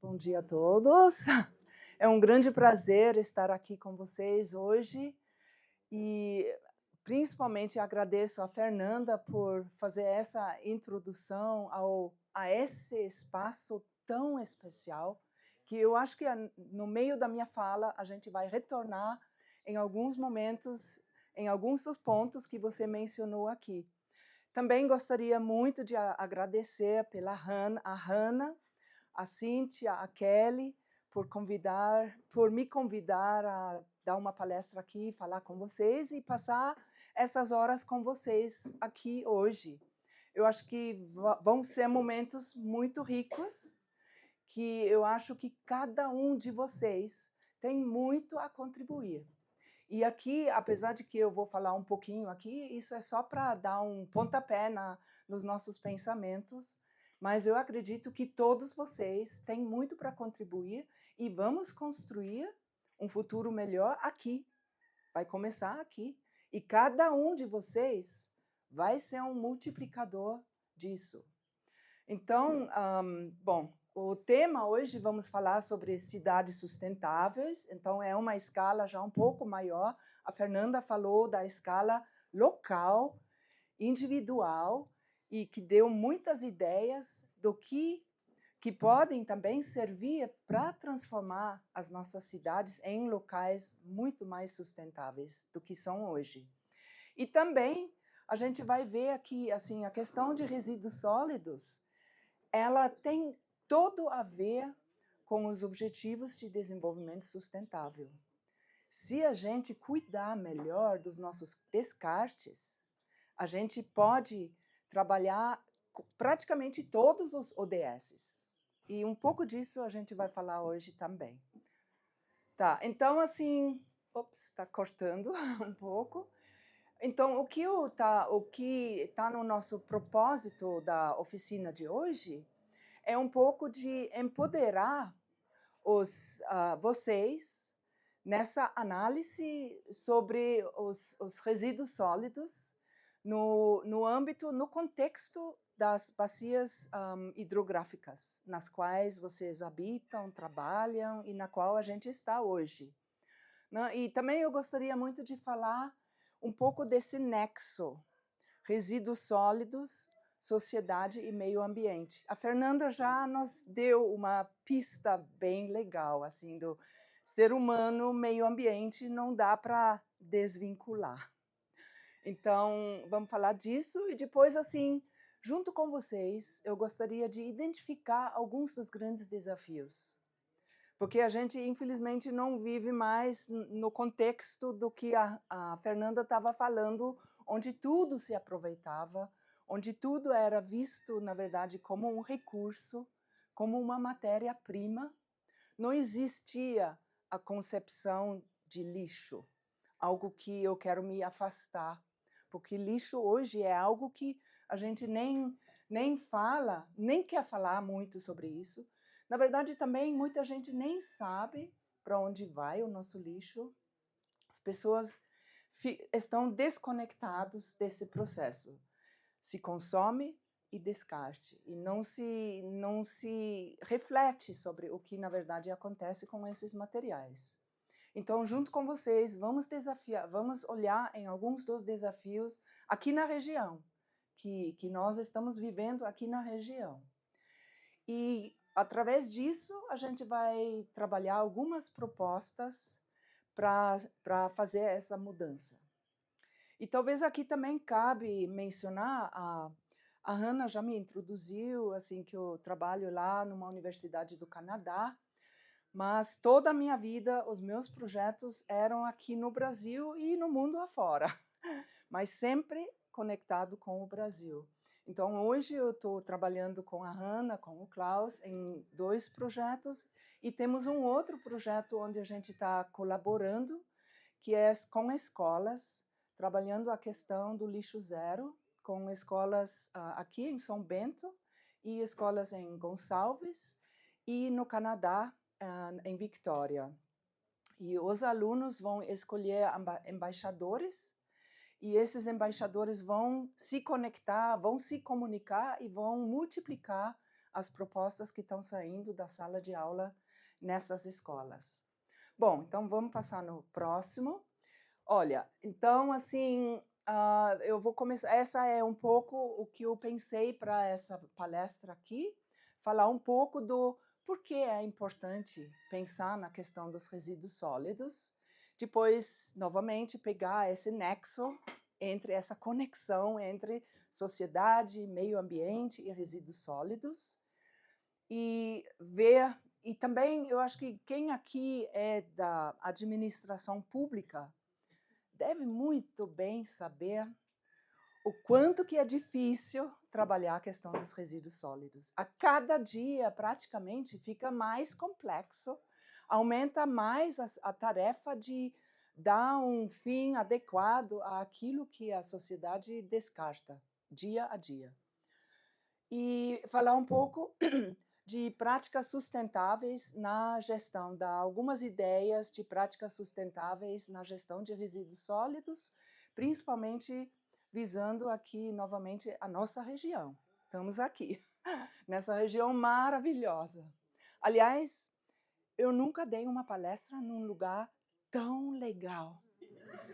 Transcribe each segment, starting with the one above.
bom dia a todos. É um grande prazer estar aqui com vocês hoje e principalmente agradeço a Fernanda por fazer essa introdução a esse espaço tão especial, que eu acho que no meio da minha fala a gente vai retornar em alguns momentos, em alguns dos pontos que você mencionou aqui. Também gostaria muito de agradecer a Hannah, a Cíntia, a Kelly, por me convidar a dar uma palestra aqui, falar com vocês e passar essas horas com vocês aqui hoje. Eu acho que vão ser momentos muito ricos, que eu acho que cada um de vocês tem muito a contribuir. E aqui, apesar de que eu vou falar um pouquinho aqui, isso é só para dar um pontapé nos nossos pensamentos, mas eu acredito que todos vocês têm muito para contribuir e vamos construir um futuro melhor aqui. Vai começar aqui. E cada um de vocês vai ser um multiplicador disso. Então, bom, o tema hoje vamos falar sobre cidades sustentáveis, então é uma escala já um pouco maior. A Fernanda falou da escala local, individual, e que deu muitas ideias do que podem também servir para transformar as nossas cidades em locais muito mais sustentáveis do que são hoje. E também a gente vai ver aqui assim a questão de resíduos sólidos, ela tem todo a ver com os Objetivos de Desenvolvimento Sustentável. Se a gente cuidar melhor dos nossos descartes, a gente pode trabalhar praticamente todos os ODSs. E um pouco disso a gente vai falar hoje também. Tá, então assim, está cortando um pouco. Então, o que está no nosso propósito da oficina de hoje é um pouco de empoderar vocês nessa análise sobre os resíduos sólidos no contexto das bacias hidrográficas, nas quais vocês habitam, trabalham e na qual a gente está hoje. Né? E também eu gostaria muito de falar um pouco desse nexo, resíduos sólidos, sociedade e meio ambiente. A Fernanda já nos deu uma pista bem legal, assim, do ser humano, meio ambiente, não dá para desvincular. Então, vamos falar disso e depois, assim, junto com vocês, eu gostaria de identificar alguns dos grandes desafios. Porque a gente, infelizmente, não vive mais no contexto do que a Fernanda estava falando, onde tudo se aproveitava, onde tudo era visto, na verdade, como um recurso, como uma matéria-prima. Não existia a concepção de lixo, algo que eu quero me afastar, porque lixo hoje é algo que a gente nem fala, nem quer falar muito sobre isso. Na verdade, também muita gente nem sabe para onde vai o nosso lixo. As pessoas estão desconectadas desse processo. Se consome e descarte, e não se reflete sobre o que, na verdade, acontece com esses materiais. Então, junto com vocês, vamos olhar em alguns dos desafios aqui na região, que nós estamos vivendo aqui na região. E, através disso, a gente vai trabalhar algumas propostas para fazer essa mudança. E talvez aqui também cabe mencionar, a Hannah já me introduziu, assim, que eu trabalho lá numa universidade do Canadá, mas toda a minha vida, os meus projetos eram aqui no Brasil e no mundo afora, mas sempre conectado com o Brasil. Então, hoje eu estou trabalhando com a Hannah, com o Klaus, em 2 projetos, e temos um outro projeto onde a gente está colaborando, que é com escolas, trabalhando a questão do lixo zero, com escolas aqui em São Bento, e escolas em Gonçalves, e no Canadá, em Victoria. E os alunos vão escolher embaixadores, e esses embaixadores vão se conectar, vão se comunicar e vão multiplicar as propostas que estão saindo da sala de aula nessas escolas. Bom, então vamos passar no próximo. Olha, então assim, eu vou começar, essa é um pouco o que eu pensei para essa palestra aqui, falar um pouco do por que é importante pensar na questão dos resíduos sólidos, depois, novamente, pegar esse nexo entre essa conexão entre sociedade, meio ambiente e resíduos sólidos, e ver, e também eu acho que quem aqui é da administração pública deve muito bem saber o quanto que é difícil trabalhar a questão dos resíduos sólidos. A cada dia, praticamente, fica mais complexo, aumenta mais a tarefa de dar um fim adequado àquilo que a sociedade descarta, dia a dia. E falar um pouco de práticas sustentáveis na gestão, dar algumas ideias de práticas sustentáveis na gestão de resíduos sólidos, principalmente visando aqui, novamente, a nossa região. Estamos aqui, nessa região maravilhosa. Aliás, eu nunca dei uma palestra num lugar tão legal.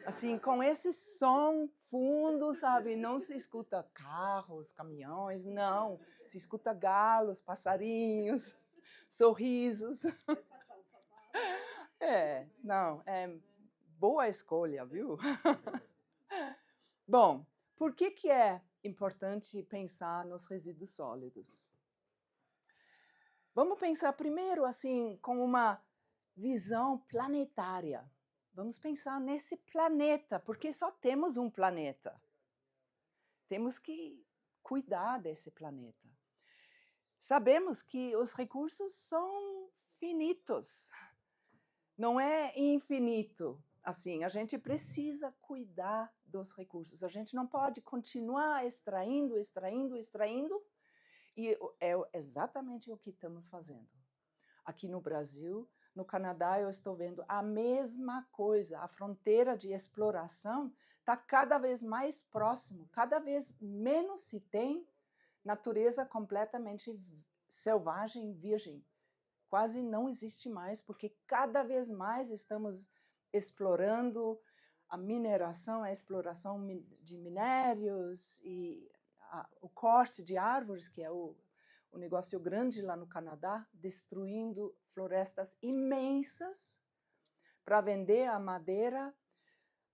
Assim, com esse som fundo, sabe? Não se escuta carros, caminhões, não. Se escuta galos, passarinhos, sorrisos. Não, é boa escolha, viu? Bom, por que é importante pensar nos resíduos sólidos? Vamos pensar primeiro, assim, com uma visão planetária. Vamos pensar nesse planeta, porque só temos um planeta. Temos que cuidar desse planeta. Sabemos que os recursos são finitos, não é infinito. Assim, a gente precisa cuidar dos recursos. A gente não pode continuar extraindo, e é exatamente o que estamos fazendo. Aqui no Brasil, no Canadá, eu estou vendo a mesma coisa. A fronteira de exploração está cada vez mais próximo, cada vez menos se tem natureza completamente selvagem, virgem. Quase não existe mais, porque cada vez mais estamos explorando a mineração, a exploração de minérios e o corte de árvores, que é o negócio grande lá no Canadá, destruindo florestas imensas para vender a madeira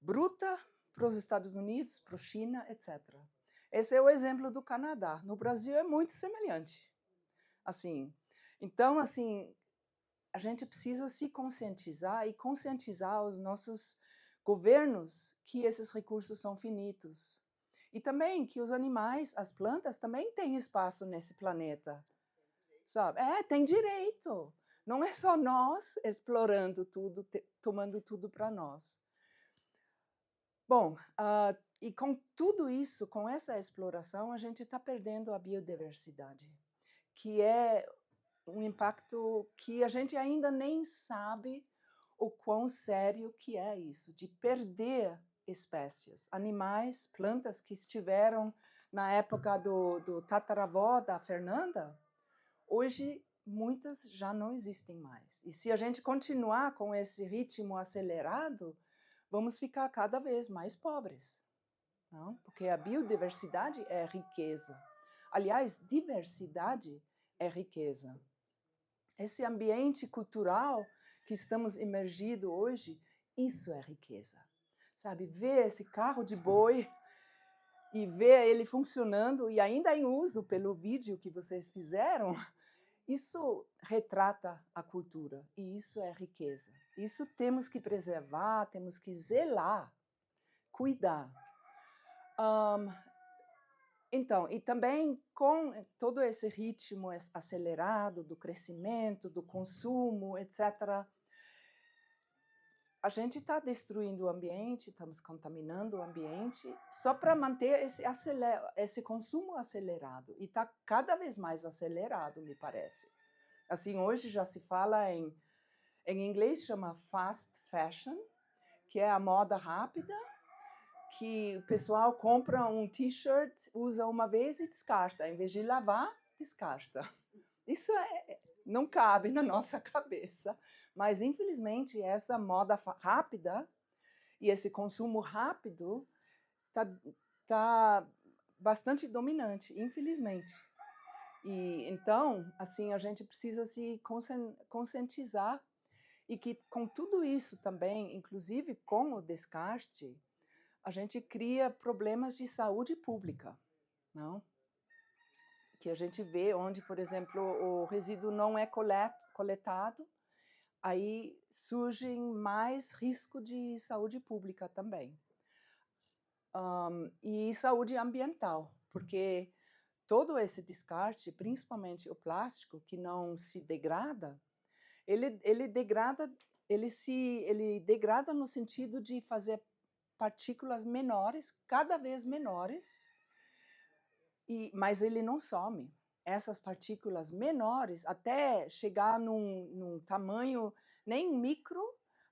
bruta para os Estados Unidos, para a China, etc. Esse é o exemplo do Canadá. No Brasil é muito semelhante. Assim, então, assim, a gente precisa se conscientizar e conscientizar os nossos governos que esses recursos são finitos. E também que os animais, as plantas, também têm espaço nesse planeta. Sabe? Tem direito. Não é só nós explorando tudo, tomando tudo para nós. Bom, e com tudo isso, com essa exploração, a gente está perdendo a biodiversidade, que é um impacto que a gente ainda nem sabe o quão sério que é isso, de perder espécies, animais, plantas que estiveram na época do tataravó da Fernanda, hoje muitas já não existem mais. E se a gente continuar com esse ritmo acelerado, vamos ficar cada vez mais pobres, não? Porque a biodiversidade é riqueza. Aliás, diversidade é riqueza. Esse ambiente cultural que estamos imergidos hoje, isso é riqueza. Sabe, ver esse carro de boi e ver ele funcionando e ainda em uso pelo vídeo que vocês fizeram, isso retrata a cultura e isso é riqueza. Isso temos que preservar, temos que zelar, cuidar. Então, e também com todo esse ritmo acelerado do crescimento, do consumo, etc., a gente está destruindo o ambiente, estamos contaminando o ambiente só para manter esse consumo acelerado. E está cada vez mais acelerado, me parece. Assim, hoje já se fala em inglês chama fast fashion, que é a moda rápida, que o pessoal compra um t-shirt, usa uma vez e descarta. Em vez de lavar, descarta. Isso não cabe na nossa cabeça, mas infelizmente essa moda rápida e esse consumo rápido tá bastante dominante, infelizmente. E então, assim, a gente precisa se conscientizar e que com tudo isso também, inclusive com o descarte, a gente cria problemas de saúde pública, não? Que a gente vê onde, por exemplo, o resíduo não é coletado, aí surge mais risco de saúde pública também. E saúde ambiental, porque todo esse descarte, principalmente o plástico, que não se degrada, ele degrada no sentido de fazer partículas menores, cada vez menores, mas ele não some. Essas partículas menores, até chegar num tamanho nem micro,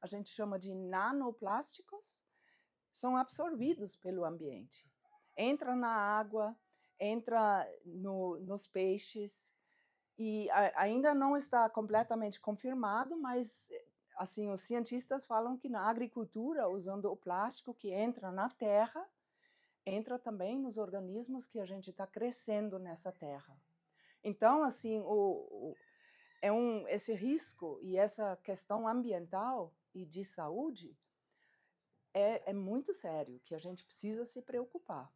a gente chama de nanoplásticos, são absorvidos pelo ambiente. Entra na água, entra nos peixes, e ainda não está completamente confirmado, mas assim, os cientistas falam que na agricultura, usando o plástico que entra na terra, entra também nos organismos que a gente está crescendo nessa terra. Então, assim, esse risco e essa questão ambiental e de saúde é muito sério, que a gente precisa se preocupar.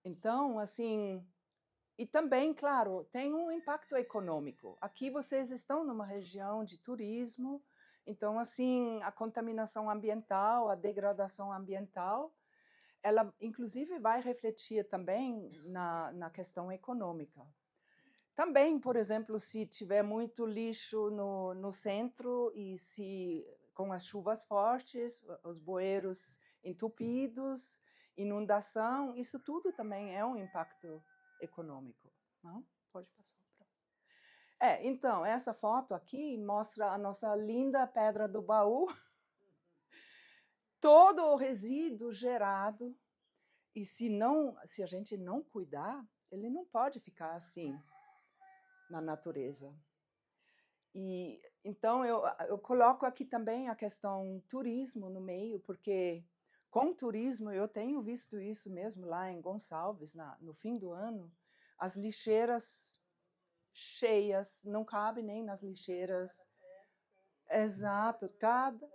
Então, assim, e também, claro, tem um impacto econômico. Aqui vocês estão numa região de turismo, então, assim, a contaminação ambiental, a degradação ambiental, ela, inclusive, vai refletir também na questão econômica. Também, por exemplo, se tiver muito lixo no centro e se com as chuvas fortes, os bueiros entupidos, inundação, isso tudo também é um impacto econômico. Não? Pode passar o próximo. Então, essa foto aqui mostra a nossa linda Pedra do Baú. Todo o resíduo gerado, e se a gente não cuidar, ele não pode ficar assim na natureza. E então eu coloco aqui também a questão turismo no meio, porque com turismo eu tenho visto isso mesmo lá em Gonçalves, no fim do ano, as lixeiras cheias, não cabe nem nas lixeiras. Exato, cada.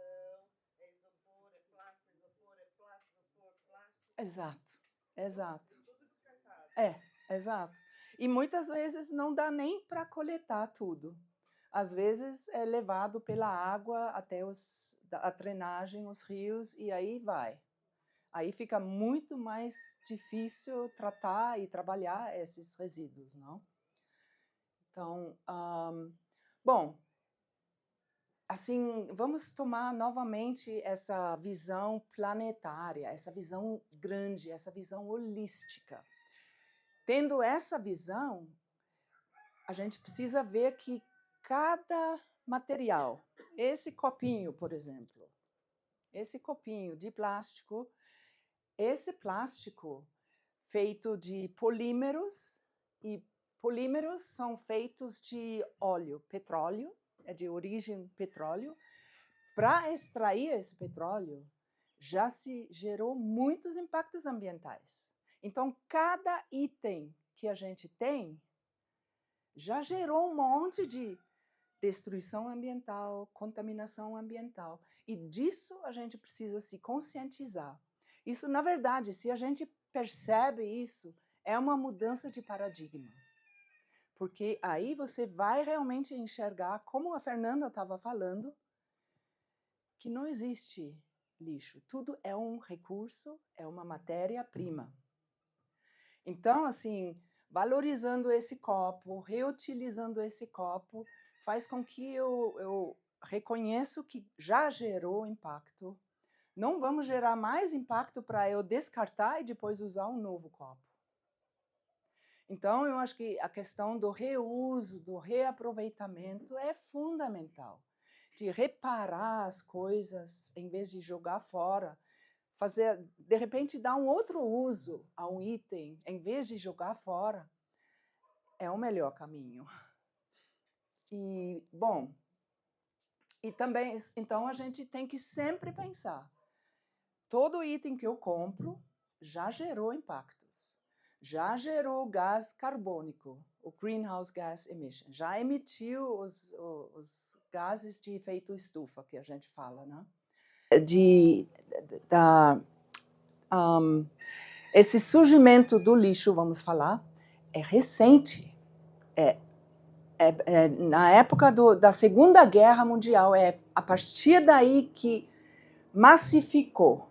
Exato, exato. Exato. E muitas vezes não dá nem para coletar tudo. Às vezes é levado pela água até a drenagem, os rios, e aí vai. Aí fica muito mais difícil tratar e trabalhar esses resíduos, não? Então, bom, assim, vamos tomar novamente essa visão planetária, essa visão grande, essa visão holística. Tendo essa visão, a gente precisa ver que cada material, esse copinho, por exemplo, esse copinho de plástico, esse plástico feito de polímeros, e polímeros são feitos de óleo, petróleo, é de origem petróleo. Para extrair esse petróleo, já se gerou muitos impactos ambientais. Então, cada item que a gente tem já gerou um monte de destruição ambiental, contaminação ambiental. E disso a gente precisa se conscientizar. Isso, na verdade, se a gente percebe isso, é uma mudança de paradigma. Porque aí você vai realmente enxergar, como a Fernanda estava falando, que não existe lixo. Tudo é um recurso, é uma matéria-prima. Então, assim, valorizando esse copo, reutilizando esse copo, faz com que eu reconheço que já gerou impacto. Não vamos gerar mais impacto para eu descartar e depois usar um novo copo. Então, eu acho que a questão do reuso, do reaproveitamento é fundamental. De reparar as coisas em vez de jogar fora. Fazer, de repente, dar um outro uso a um item, em vez de jogar fora, é o melhor caminho. E, bom, e também, então a gente tem que sempre pensar, todo item que eu compro já gerou impactos, já gerou gás carbônico, o greenhouse gas emission, já emitiu os gases de efeito estufa, que a gente fala, né? Esse surgimento do lixo, vamos falar, é recente. Na época da Segunda Guerra Mundial, é a partir daí que massificou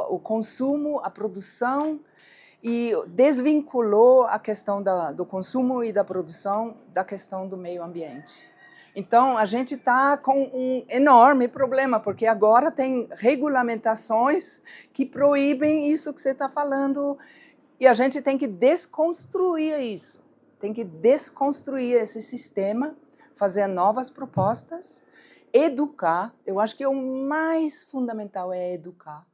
o consumo, a produção, e desvinculou a questão do consumo e da produção da questão do meio ambiente. Então, a gente está com um enorme problema, porque agora tem regulamentações que proíbem isso que você está falando, e a gente tem que desconstruir isso, tem que desconstruir esse sistema, fazer novas propostas, educar. Eu acho que o mais fundamental é educar.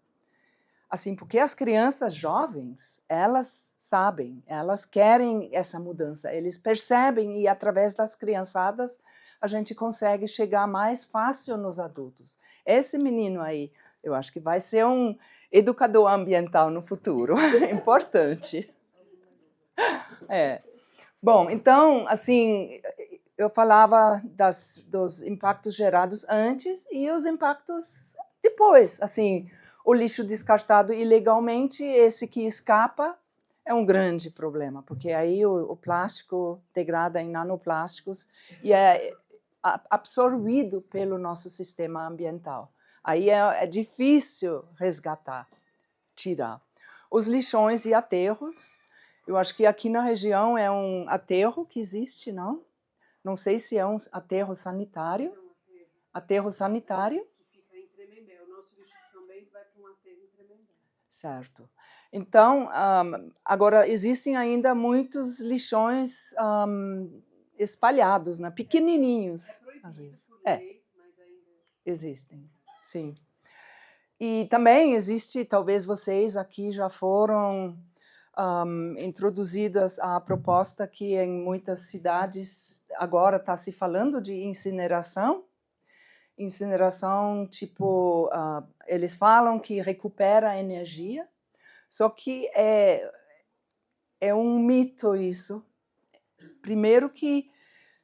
Assim, porque as crianças jovens, elas sabem, elas querem essa mudança, eles percebem, e através das criançadas a gente consegue chegar mais fácil nos adultos. Esse menino aí, eu acho que vai ser um educador ambiental no futuro, importante. Bom, então, assim, eu falava dos impactos gerados antes e os impactos depois, assim, o lixo descartado ilegalmente, esse que escapa, é um grande problema, porque aí o plástico degrada em nanoplásticos e é absorvido pelo nosso sistema ambiental. Aí é difícil resgatar, tirar. Os lixões e aterros, eu acho que aqui na região é um aterro que existe, não? Não sei se é um aterro sanitário. Aterro sanitário. Que fica em Tremembé. O nosso lixo de São Bento vai para um aterro em Tremembé. Certo. Então, agora, existem ainda muitos lixões espalhados, né? Pequenininhos. É proibido por lei, mas ainda... Existem, sim. E também existe, talvez vocês aqui já foram introduzidas a proposta que em muitas cidades agora está se falando de incineração. Incineração, tipo, eles falam que recupera a energia, só que é um mito isso. Primeiro que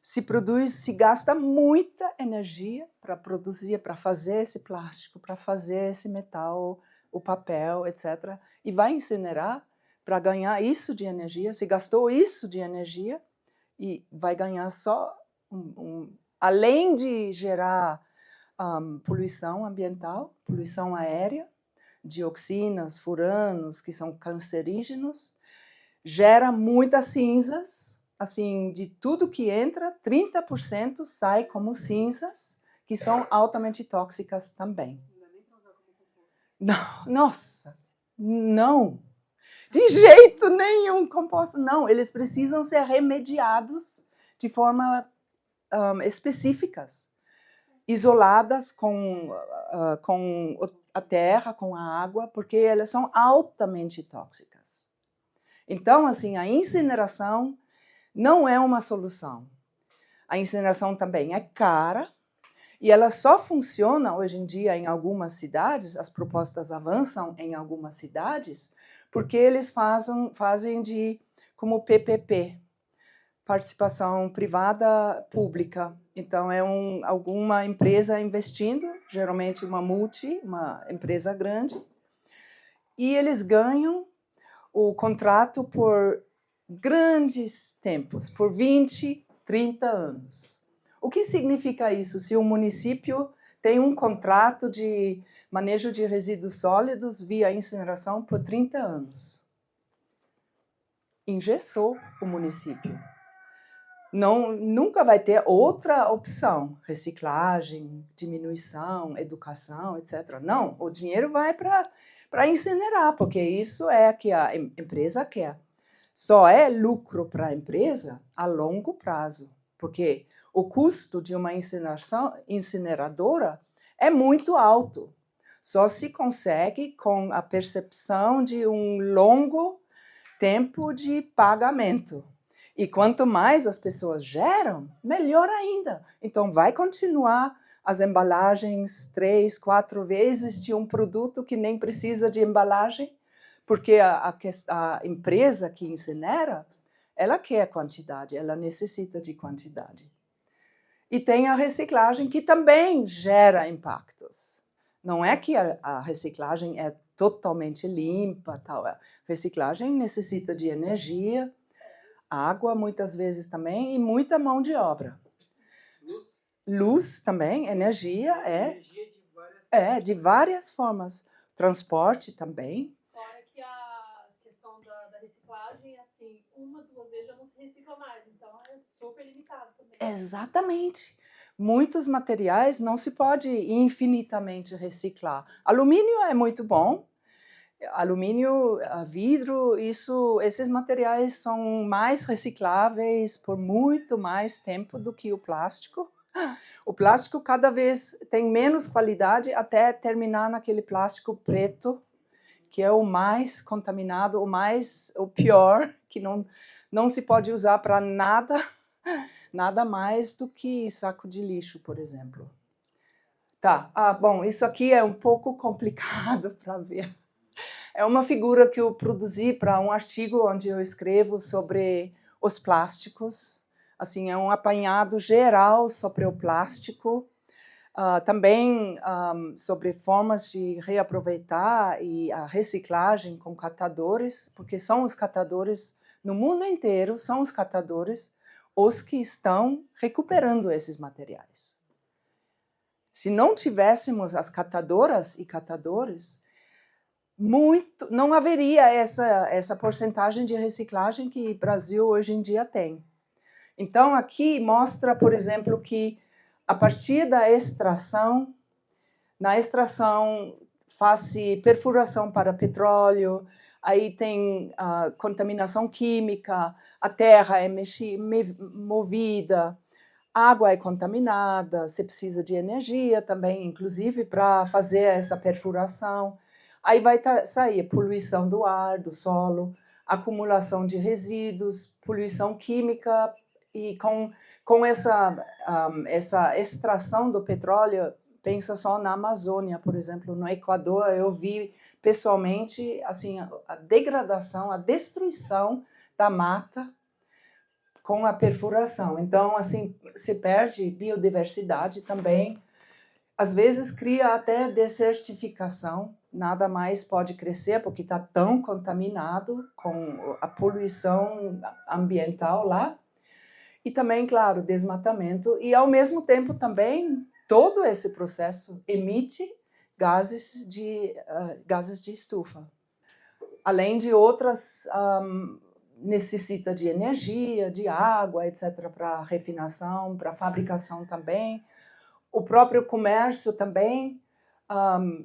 se gasta muita energia para produzir, para fazer esse plástico, para fazer esse metal, o papel, etc. E vai incinerar para ganhar isso de energia, se gastou isso de energia e vai ganhar só além de gerar poluição ambiental, poluição aérea, dioxinas, furanos, que são cancerígenos, gera muitas cinzas, assim, de tudo que entra, 30% sai como cinzas, que são altamente tóxicas também. Não, nossa, não, de jeito nenhum composto, não, eles precisam ser remediados de forma específicas, isoladas com a terra, com a água, porque elas são altamente tóxicas. Então, assim, a incineração não é uma solução. A incineração também é cara e ela só funciona hoje em dia em algumas cidades, as propostas avançam em algumas cidades, porque eles fazem como PPP, participação privada pública. Então, é alguma empresa investindo, geralmente uma empresa grande, e eles ganham o contrato por grandes tempos, por 20, 30 anos. O que significa isso? Se o município tem um contrato de manejo de resíduos sólidos via incineração por 30 anos. Engessou o município. Nunca vai ter outra opção, reciclagem, diminuição, educação, etc. Não, o dinheiro vai para incinerar, porque isso é o que a empresa quer. Só é lucro para a empresa a longo prazo, porque o custo de uma incineradora é muito alto. Só se consegue com a percepção de um longo tempo de pagamento. E quanto mais as pessoas geram, melhor ainda. Então, vai continuar as embalagens 3, 4 vezes de um produto que nem precisa de embalagem, porque a empresa que incinera, ela quer quantidade, ela necessita de quantidade. E tem a reciclagem, que também gera impactos. Não é que a reciclagem é totalmente limpa, tal. A reciclagem necessita de energia, água, muitas vezes também, e muita mão de obra. Luz também, energia de várias formas. Transporte também. Fora que a questão da reciclagem, assim, 1, 2 vezes já não se recicla mais, então é super limitado também. Exatamente. Muitos materiais não se pode infinitamente reciclar. Alumínio é muito bom. Alumínio, vidro, esses materiais são mais recicláveis por muito mais tempo do que o plástico. O plástico cada vez tem menos qualidade até terminar naquele plástico preto, que é o mais contaminado, o pior, que não se pode usar para nada mais do que saco de lixo, por exemplo. Tá, bom, isso aqui é um pouco complicado para ver. É uma figura que eu produzi para um artigo onde eu escrevo sobre os plásticos. Assim, é um apanhado geral sobre o plástico. Também sobre formas de reaproveitar e a reciclagem com catadores, porque são os catadores, no mundo inteiro, são os catadores os que estão recuperando esses materiais. Se não tivéssemos as catadoras e catadores, não haveria essa porcentagem de reciclagem que o Brasil hoje em dia tem. Então, aqui mostra, por exemplo, que a partir da extração, na extração faz-se perfuração para petróleo, aí tem contaminação química, a terra é movida, a água é contaminada, você precisa de energia também, inclusive, para fazer essa perfuração. Aí vai sair poluição do ar, do solo, acumulação de resíduos, poluição química, e com essa extração do petróleo, pensa só na Amazônia, por exemplo, no Equador, eu vi pessoalmente assim, a degradação, a destruição da mata com a perfuração. Então, assim, se perde biodiversidade também. Às vezes cria até desertificação, nada mais pode crescer porque está tão contaminado com a poluição ambiental lá. E também, claro, desmatamento. E, ao mesmo tempo, também, todo esse processo emite gases de estufa. Além de outras, necessita de energia, de água, etc., para refinação, para fabricação também. O próprio comércio também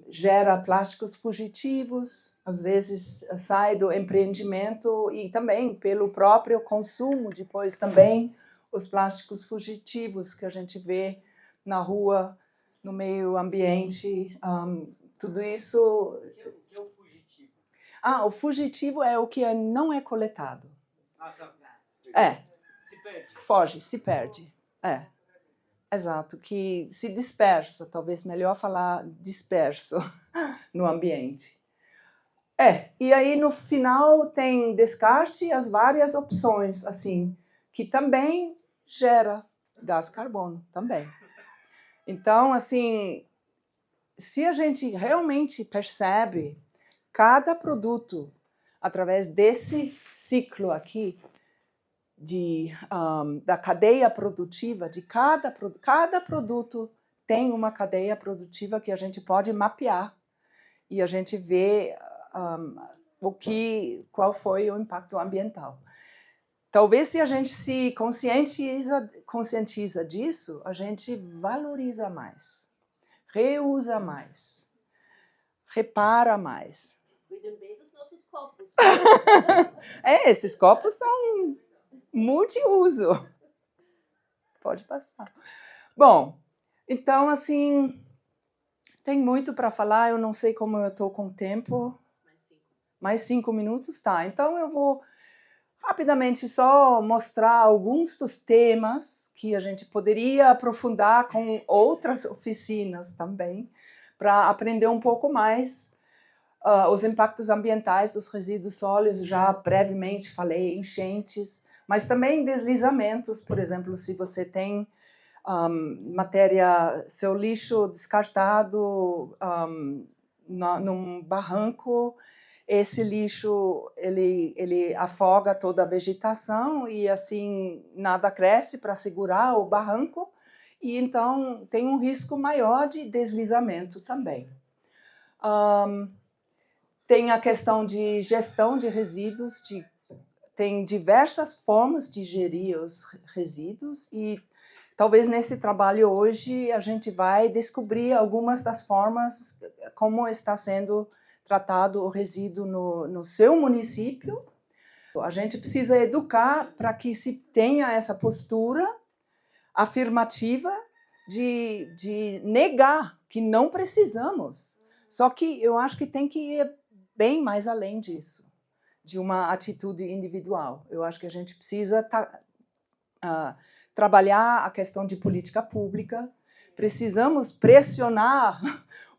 gera plásticos fugitivos, às vezes sai do empreendimento e também pelo próprio consumo, depois também os plásticos fugitivos que a gente vê na rua, no meio ambiente, tudo isso. O que é o fugitivo? O fugitivo é o que não é coletado. Tá. Se perde. Foge, se perde. Exato, que se dispersa, talvez melhor falar disperso no ambiente. E aí no final tem descarte e as várias opções, assim, que também gera gás carbono, também. Então, assim, se a gente realmente percebe cada produto através desse ciclo aqui, da cadeia produtiva, de cada produto tem uma cadeia produtiva que a gente pode mapear e a gente vê qual foi o impacto ambiental. Talvez se a gente se conscientiza disso, a gente valoriza mais, reusa mais, repara mais. Cuidem bem dos nossos copos. Esses copos são multiuso. Pode passar. Bom, então, assim, tem muito para falar, eu não sei como eu estou com o tempo. Mais 5 minutos? Tá, então eu vou rapidamente só mostrar alguns dos temas que a gente poderia aprofundar com outras oficinas também, para aprender um pouco mais os impactos ambientais dos resíduos sólidos. Já brevemente falei enchentes, mas também deslizamentos, por exemplo, se você tem seu lixo descartado num barranco, esse lixo ele afoga toda a vegetação e assim nada cresce para segurar o barranco, e então tem um risco maior de deslizamento também. Tem a questão de gestão de resíduos, tem diversas formas de gerir os resíduos, e talvez nesse trabalho hoje a gente vai descobrir algumas das formas como está sendo tratado o resíduo no seu município. A gente precisa educar para que se tenha essa postura afirmativa de negar que não precisamos. Só que eu acho que tem que ir bem mais além disso, de uma atitude individual. Eu acho que a gente precisa trabalhar a questão de política pública. Precisamos pressionar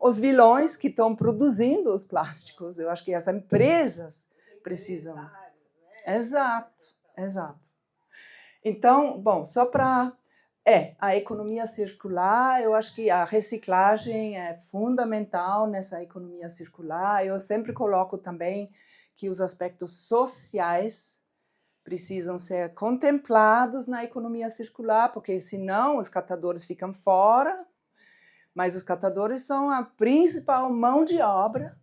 os vilões que estão produzindo os plásticos. Eu acho que as empresas precisam. Exato, exato. Então, bom, só para... a economia circular, eu acho que a reciclagem é fundamental nessa economia circular. Eu sempre coloco também que os aspectos sociais precisam ser contemplados na economia circular, porque senão os catadores ficam fora, mas os catadores são a principal mão de obra,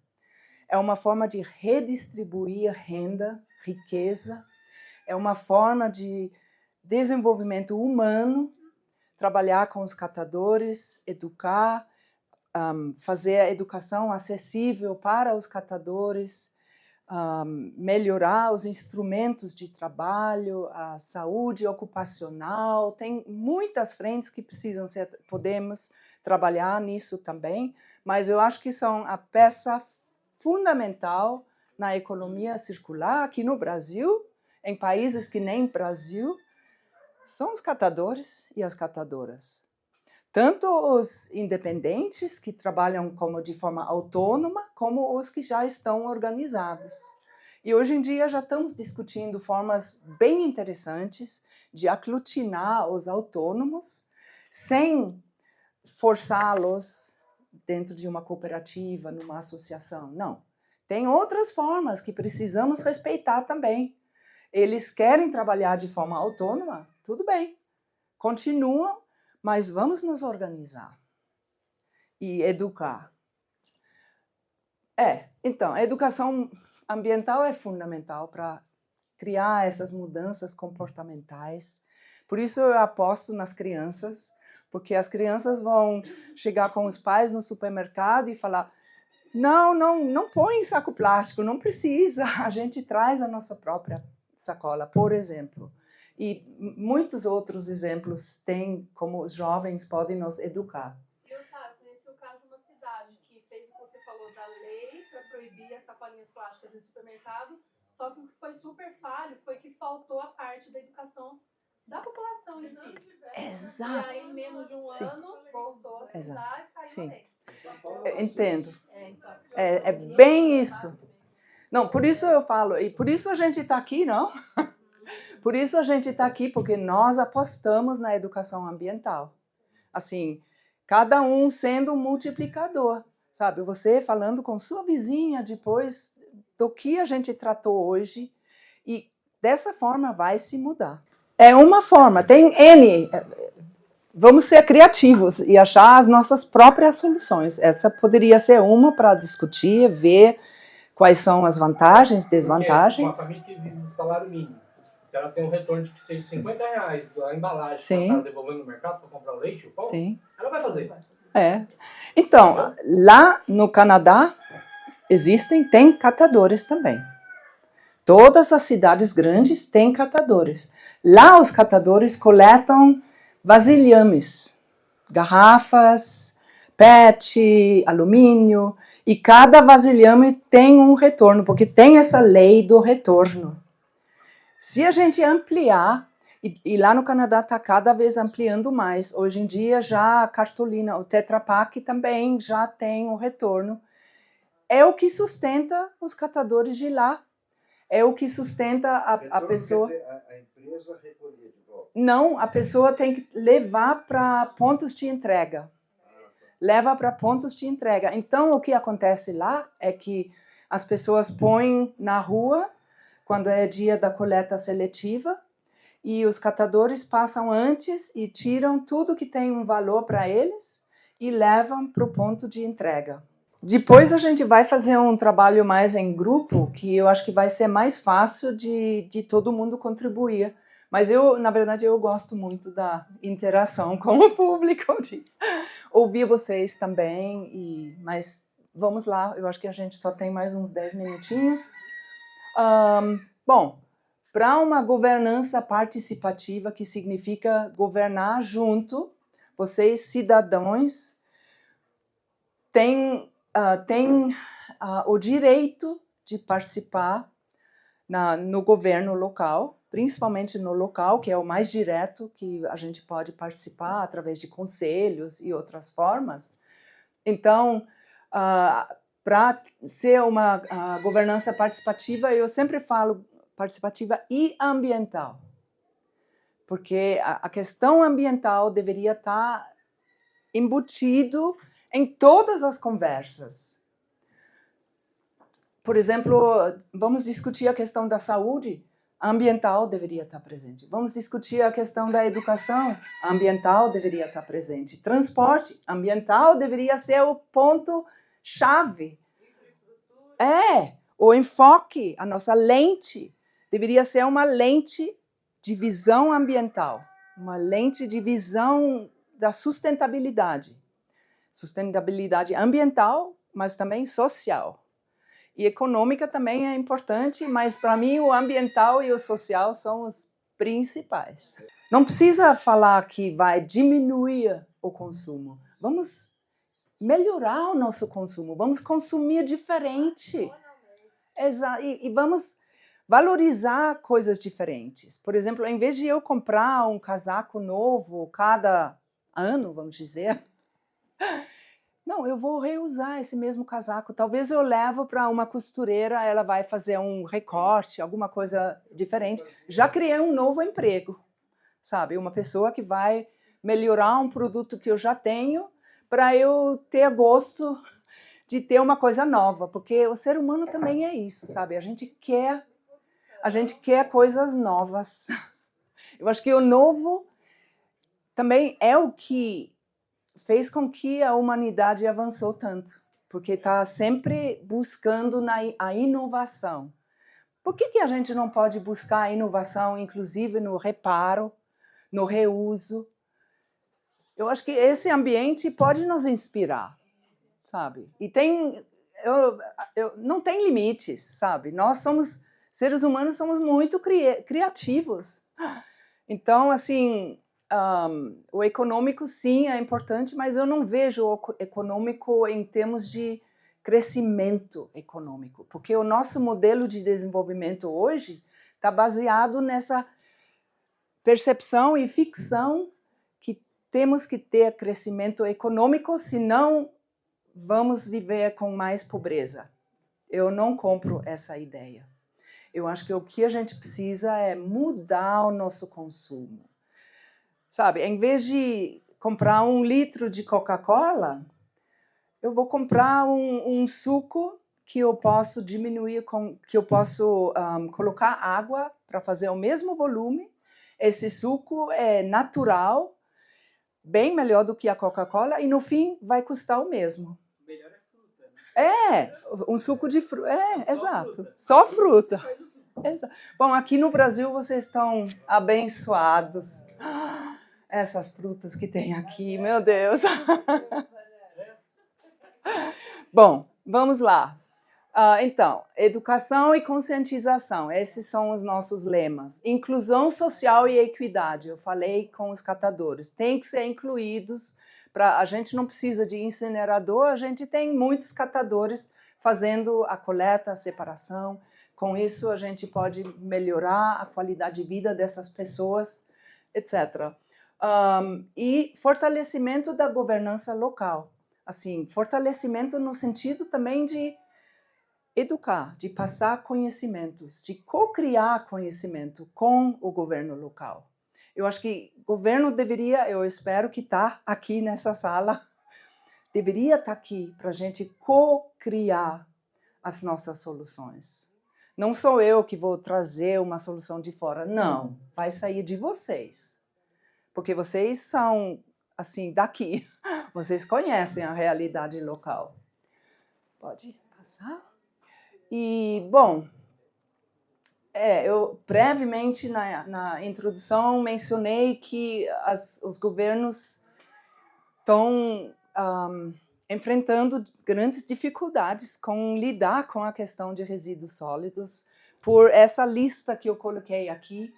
é uma forma de redistribuir renda, riqueza, é uma forma de desenvolvimento humano, trabalhar com os catadores, educar, fazer a educação acessível para os catadores, melhorar os instrumentos de trabalho, a saúde ocupacional. Tem muitas frentes que podemos trabalhar nisso também, mas eu acho que são a peça fundamental na economia circular aqui no Brasil, em países que nem Brasil, são os catadores e as catadoras. Tanto os independentes, que trabalham de forma autônoma, como os que já estão organizados. E hoje em dia já estamos discutindo formas bem interessantes de aglutinar os autônomos, sem forçá-los dentro de uma cooperativa, numa associação. Não. Tem outras formas que precisamos respeitar também. Eles querem trabalhar de forma autônoma? Tudo bem. Continuam, mas vamos nos organizar e educar. Então, a educação ambiental é fundamental para criar essas mudanças comportamentais. Por isso eu aposto nas crianças, porque as crianças vão chegar com os pais no supermercado e falar: não põe saco plástico, não precisa, a gente traz a nossa própria sacola, por exemplo. E muitos outros exemplos tem como os jovens podem nos educar. Eu conheci o caso de uma cidade que fez o que você falou da lei para proibir as sacolinhas plásticas em supermercado, só que o que foi super falho foi que faltou a parte da educação da população em si. Exato. E aí, em menos de um ano, voltou a se usar e caiu bem. Entendo. Então, É bem isso. Não, por isso eu falo, e por isso a gente está aqui, não? Por isso a gente está aqui, porque nós apostamos na educação ambiental. Assim, cada um sendo um multiplicador, sabe? Você falando com sua vizinha depois do que a gente tratou hoje, e dessa forma vai se mudar. É uma forma, tem N. Vamos ser criativos e achar as nossas próprias soluções. Essa poderia ser uma para discutir, ver quais são as vantagens, desvantagens. Uma família que vive no salário mínimo, se ela tem um retorno de que seja R$50 da embalagem Sim. que ela está devolvendo no mercado para comprar o leite, o pão, Sim. Ela vai fazer. Então, lá no Canadá, tem catadores também. Todas as cidades grandes têm catadores. Lá os catadores coletam vasilhames, garrafas, PET, alumínio, e cada vasilhame tem um retorno, porque tem essa lei do retorno. Se a gente ampliar, e lá no Canadá está cada vez ampliando mais, hoje em dia já a cartolina, o Tetra Pak também já tem o retorno, é o que sustenta os catadores de lá, é o que sustenta a pessoa... Quer dizer, a empresa recolher de volta? Não, a pessoa tem que levar para pontos de entrega. Leva para pontos de entrega. Então, o que acontece lá é que as pessoas põem na rua, quando é dia da coleta seletiva, e os catadores passam antes e tiram tudo que tem um valor para eles e levam para o ponto de entrega. Depois a gente vai fazer um trabalho mais em grupo, que eu acho que vai ser mais fácil de todo mundo contribuir. Mas na verdade, eu gosto muito da interação com o público, de ouvir vocês também. Mas vamos lá, eu acho que a gente só tem mais uns 10 minutinhos. Bom, para uma governança participativa, que significa governar junto, vocês, cidadãos, têm o direito de participar no governo local, principalmente no local, que é o mais direto que a gente pode participar através de conselhos e outras formas. Então, para ser uma governança participativa, eu sempre falo participativa e ambiental, porque a questão ambiental deveria estar embutido em todas as conversas. Por exemplo, vamos discutir a questão da saúde, ambiental deveria estar presente. Vamos discutir a questão da educação, ambiental deveria estar presente. Transporte, ambiental deveria ser o ponto-chave. O enfoque, a nossa lente, deveria ser uma lente de visão ambiental, uma lente de visão da sustentabilidade. Sustentabilidade ambiental, mas também social. E econômica também é importante, mas para mim o ambiental e o social são os principais. Não precisa falar que vai diminuir o consumo. Vamos melhorar o nosso consumo, vamos consumir diferente. E vamos valorizar coisas diferentes. Por exemplo, em vez de eu comprar um casaco novo cada ano, vamos dizer, não, eu vou reusar esse mesmo casaco. Talvez eu levo para uma costureira, ela vai fazer um recorte, alguma coisa diferente. Já criei um novo emprego, sabe? Uma pessoa que vai melhorar um produto que eu já tenho para eu ter gosto de ter uma coisa nova, porque o ser humano também é isso, sabe? A gente quer coisas novas. Eu acho que o novo também é o que fez com que a humanidade avançou tanto, porque está sempre buscando a inovação. Por que a gente não pode buscar a inovação, inclusive no reparo, no reuso? Eu acho que esse ambiente pode nos inspirar, sabe? E não tem limites, sabe? Nós seres humanos, somos muito criativos. Então, assim, o econômico, sim, é importante, mas eu não vejo o econômico em termos de crescimento econômico, porque o nosso modelo de desenvolvimento hoje está baseado nessa percepção e ficção que temos que ter crescimento econômico, senão vamos viver com mais pobreza. Eu não compro essa ideia. Eu acho que o que a gente precisa é mudar o nosso consumo. Sabe, em vez de comprar 1 litro de Coca-Cola, eu vou comprar um suco que eu posso diminuir, que eu posso colocar água para fazer o mesmo volume. Esse suco é natural, bem melhor do que a Coca-Cola, e no fim vai custar o mesmo. Melhor é fruta, né? Um suco de fruta. Só Exato. fruta. Só fruta. Você faz o suco. Exato. Bom, aqui no Brasil vocês estão abençoados. Essas frutas que tem aqui, meu Deus. Bom, vamos lá. Então, educação e conscientização, esses são os nossos lemas. Inclusão social e equidade, eu falei com os catadores, tem que ser incluídos. A gente não precisa de incinerador, a gente tem muitos catadores fazendo a coleta, a separação. Com isso, a gente pode melhorar a qualidade de vida dessas pessoas, etc. E fortalecimento da governança local. Assim, fortalecimento no sentido também de educar, de passar conhecimentos, de co-criar conhecimento com o governo local. Eu acho que o governo deveria, eu espero que está aqui nessa sala, deveria estar aqui para a gente co-criar as nossas soluções. Não sou eu que vou trazer uma solução de fora, não, vai sair de vocês. Porque vocês são, assim, daqui, vocês conhecem a realidade local. Pode passar? E, bom, eu brevemente na introdução mencionei que os governos estão enfrentando grandes dificuldades com lidar com a questão de resíduos sólidos por essa lista que eu coloquei aqui,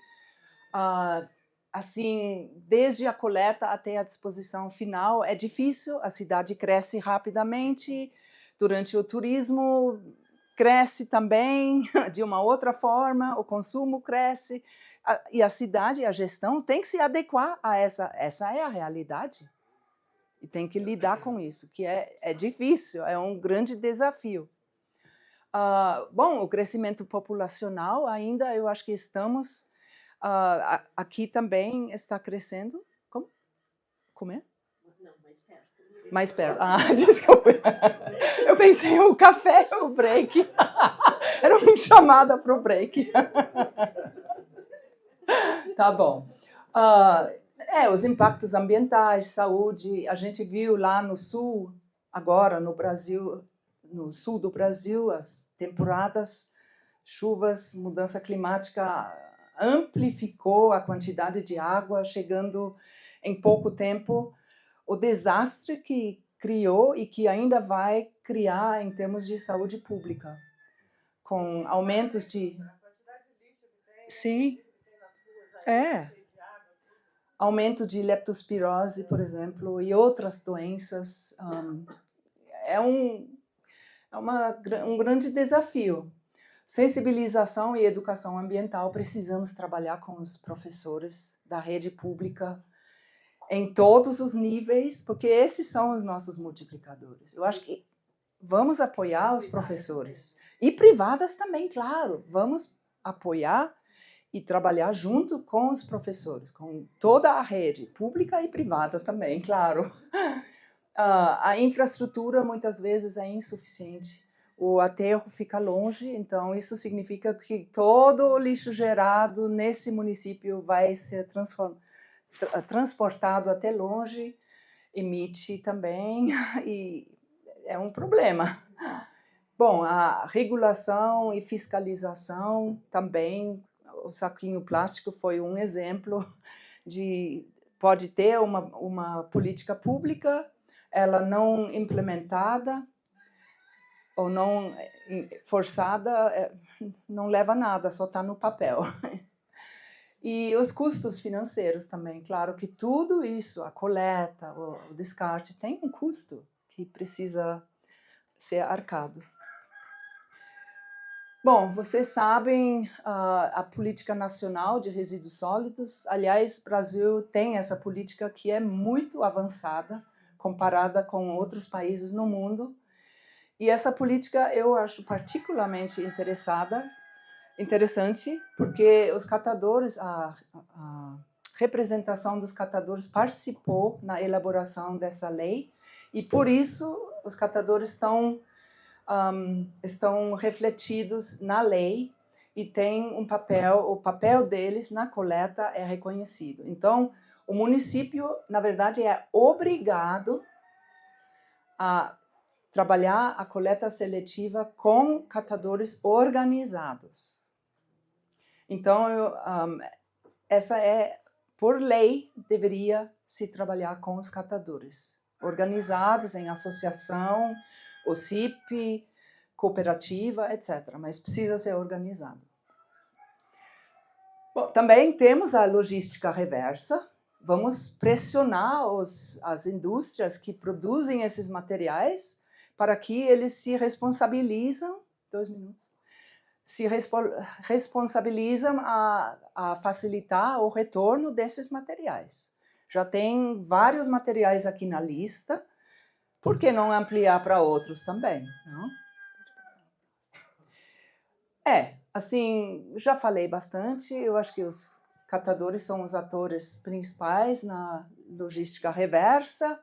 assim, desde a coleta até a disposição final é difícil, a cidade cresce rapidamente, durante o turismo cresce também de uma outra forma, o consumo cresce, e a cidade, a gestão tem que se adequar a essa é a realidade. E tem que lidar com isso, que é difícil, é um grande desafio. Bom, o crescimento populacional ainda, eu acho que estamos... aqui também está crescendo. Como é? Não, mais perto. Mais perto. Desculpa. Eu pensei o café ou o break. Era uma chamada para o break. Tá bom. Os impactos ambientais, saúde, a gente viu lá no sul, agora no Brasil, no sul do Brasil, as temporadas, chuvas, mudança climática amplificou a quantidade de água, chegando em pouco tempo, o desastre que criou e que ainda vai criar em termos de saúde pública, com aumentos de... Sim, aumento de leptospirose, por exemplo, e outras doenças. É um grande desafio. Sensibilização e educação ambiental, precisamos trabalhar com os professores da rede pública em todos os níveis, porque esses são os nossos multiplicadores. Eu acho que vamos apoiar os professores. E privadas também, claro. Vamos apoiar e trabalhar junto com os professores, com toda a rede, pública e privada também, claro. A infraestrutura muitas vezes é insuficiente, o aterro fica longe, então isso significa que todo o lixo gerado nesse município vai ser transportado até longe, emite também, e é um problema. Bom, a regulação e fiscalização também, o saquinho plástico foi um exemplo de pode ter uma política pública, ela não implementada ou não forçada, não leva a nada, só está no papel. E os custos financeiros também, claro que tudo isso, a coleta, o descarte, tem um custo que precisa ser arcado. Bom, vocês sabem a política nacional de resíduos sólidos. Aliás, o Brasil tem essa política que é muito avançada comparada com outros países no mundo. E essa política eu acho particularmente interessante, porque os catadores, a representação dos catadores participou na elaboração dessa lei e por isso os catadores estão refletidos na lei e tem um papel, o papel deles na coleta é reconhecido. Então, o município, na verdade, é obrigado a trabalhar a coleta seletiva com catadores organizados. Então, essa por lei, deveria se trabalhar com os catadores organizados em associação, OCIP, cooperativa, etc. Mas precisa ser organizado. Bom, também temos a logística reversa. Vamos pressionar as indústrias que produzem esses materiais para que eles se responsabilizem, se responsabilizam a facilitar o retorno desses materiais. Já tem vários materiais aqui na lista, por que não ampliar para outros também? Não? Assim, já falei bastante, eu acho que os catadores são os atores principais na logística reversa.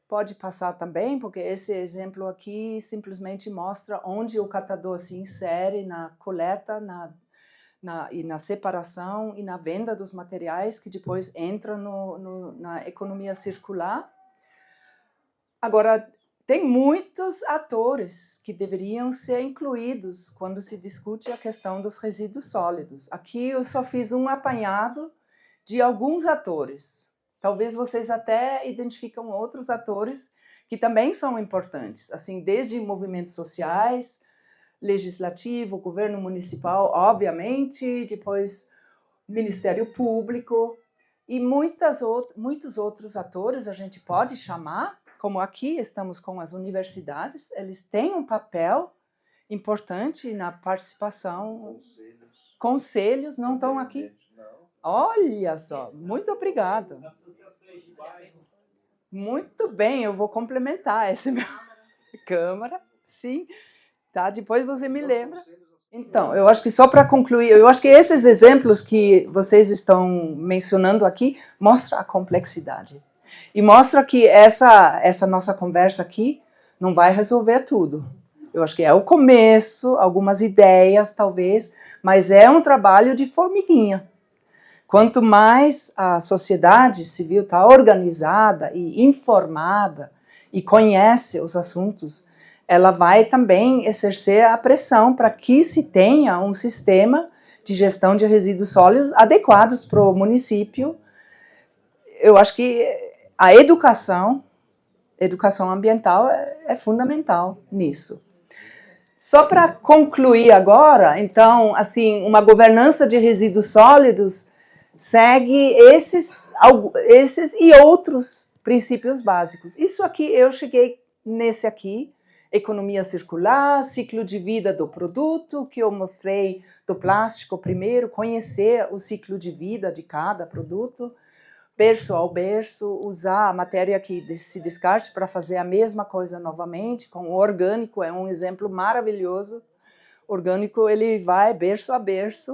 Pode passar também, porque esse exemplo aqui simplesmente mostra onde o catador se insere na coleta, e na separação e na venda dos materiais que depois entram na economia circular. Agora, tem muitos atores que deveriam ser incluídos quando se discute a questão dos resíduos sólidos. Aqui eu só fiz um apanhado de alguns atores. Talvez vocês até identificam outros atores que também são importantes, assim, desde movimentos sociais, legislativo, governo municipal, obviamente, depois Ministério Público e muitos outros atores a gente pode chamar, como aqui estamos com as universidades, eles têm um papel importante na participação. Conselhos não estão aqui? Olha só, muito obrigada. Muito bem, eu vou complementar essa minha Câmara, sim. Tá, depois você me lembra. Então, eu acho que só para concluir, eu acho que esses exemplos que vocês estão mencionando aqui mostram a complexidade. E mostra que essa nossa conversa aqui não vai resolver tudo. Eu acho que é o começo, algumas ideias talvez, mas é um trabalho de formiguinha. Quanto mais a sociedade civil está organizada e informada e conhece os assuntos, ela vai também exercer a pressão para que se tenha um sistema de gestão de resíduos sólidos adequados para o município. Eu acho que a educação ambiental é fundamental nisso. Só para concluir agora, então, assim, uma governança de resíduos sólidos segue esses e outros princípios básicos. Isso aqui, eu cheguei nesse aqui, economia circular, ciclo de vida do produto, que eu mostrei do plástico primeiro, conhecer o ciclo de vida de cada produto, berço ao berço, usar a matéria que se descarte para fazer a mesma coisa novamente, com o orgânico, é um exemplo maravilhoso. Orgânico, ele vai berço a berço.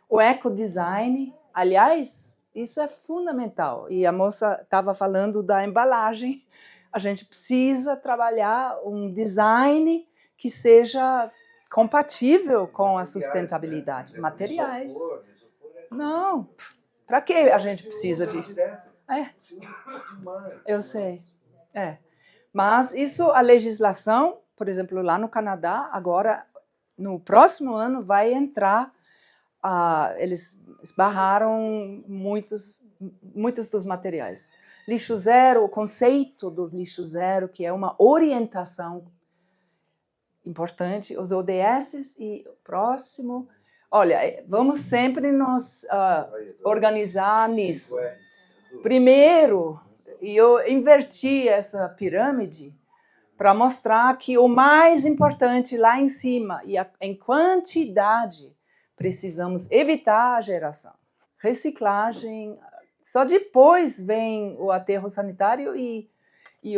O ecodesign, aliás, isso é fundamental. E a moça estava falando da embalagem. A gente precisa trabalhar um design que seja compatível com a sustentabilidade. Materiais. Não, para que a gente precisa de... Eu sei. Mas isso, a legislação, por exemplo, lá no Canadá, agora, no próximo ano, vai entrar... eles esbarraram muitos dos materiais. Lixo zero, o conceito do lixo zero, que é uma orientação importante, os ODS e o próximo. Olha, vamos sempre nos organizar nisso. Primeiro, eu inverti essa pirâmide para mostrar que o mais importante lá em cima, e em quantidade, precisamos evitar a geração. Reciclagem, só depois vem o aterro sanitário e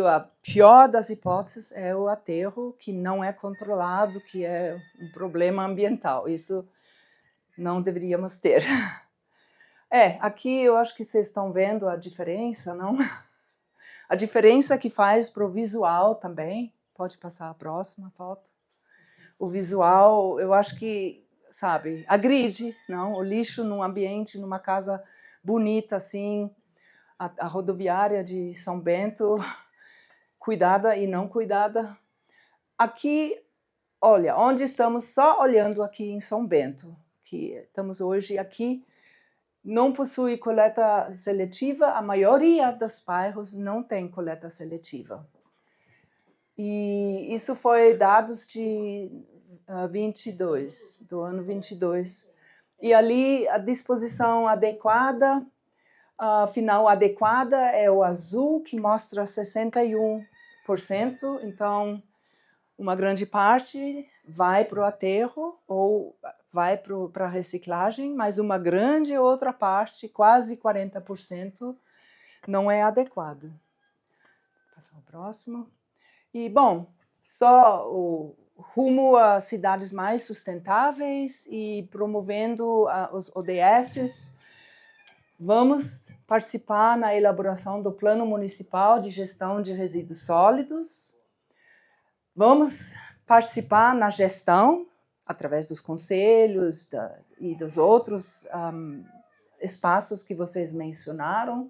a pior das hipóteses é o aterro que não é controlado, que é um problema ambiental. Isso não deveríamos ter. Aqui eu acho que vocês estão vendo a diferença, não? A diferença que faz para o visual também. Pode passar a próxima foto. O visual, eu acho que, sabe, agride, não? O lixo num ambiente, numa casa bonita assim, a rodoviária de São Bento, cuidada e não cuidada. Aqui, olha, onde estamos só olhando aqui em São Bento, que estamos hoje aqui, não possui coleta seletiva, a maioria dos bairros não tem coleta seletiva. E isso foi dados de 22, do ano 22. E ali a disposição adequada, a final adequada é o azul, que mostra 61%, então uma grande parte vai para o aterro ou vai para a reciclagem, mas uma grande outra parte, quase 40%, não é adequado. Vou passar o próximo. E, bom, só o rumo a cidades mais sustentáveis e promovendo os ODSs. Vamos participar na elaboração do Plano Municipal de Gestão de Resíduos Sólidos. Vamos participar na gestão, através dos conselhos e dos outros espaços que vocês mencionaram.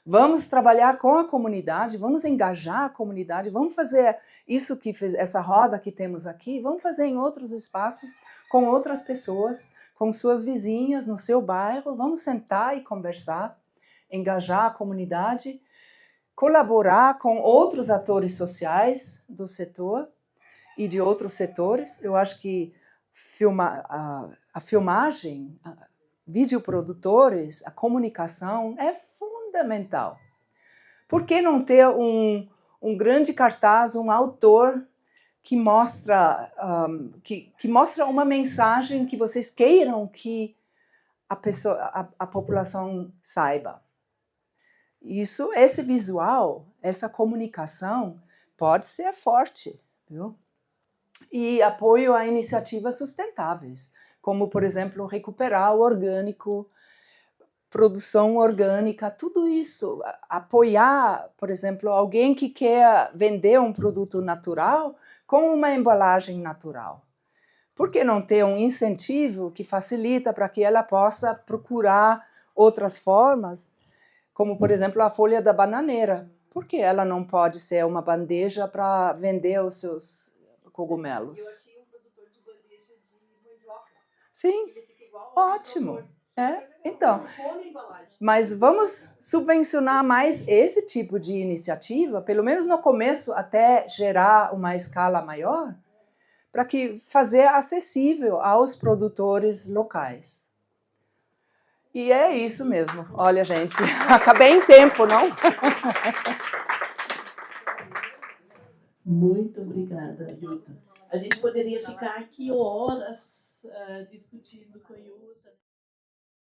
Vamos trabalhar com a comunidade, vamos engajar a comunidade, vamos fazer isso que fez, essa roda que temos aqui, vamos fazer em outros espaços, com outras pessoas, com suas vizinhas, no seu bairro, vamos sentar e conversar, engajar a comunidade, colaborar com outros atores sociais do setor e de outros setores. Eu acho que a filmagem, videoprodutores, a comunicação é fundamental. Por que não ter um grande cartaz, um autor que mostra uma mensagem que vocês queiram que a população saiba? Esse visual, essa comunicação pode ser forte, viu? E apoio a iniciativas sustentáveis, como, por exemplo, recuperar o orgânico, produção orgânica, tudo isso. Apoiar, por exemplo, alguém que quer vender um produto natural com uma embalagem natural. Por que não ter um incentivo que facilita para que ela possa procurar outras formas, como, por exemplo, a folha da bananeira? Por que ela não pode ser uma bandeja para vender os seus cogumelos? Eu achei um produtor de bandeja de mandioca. Sim, Ele fica igual ao ótimo. produtor. Então, mas vamos subvencionar mais esse tipo de iniciativa, pelo menos no começo, até gerar uma escala maior, para que fazer acessível aos produtores locais. E é isso mesmo. Olha, gente, acabei em tempo, não? Muito obrigada, Yuta. A gente poderia ficar aqui horas discutindo com Yuta.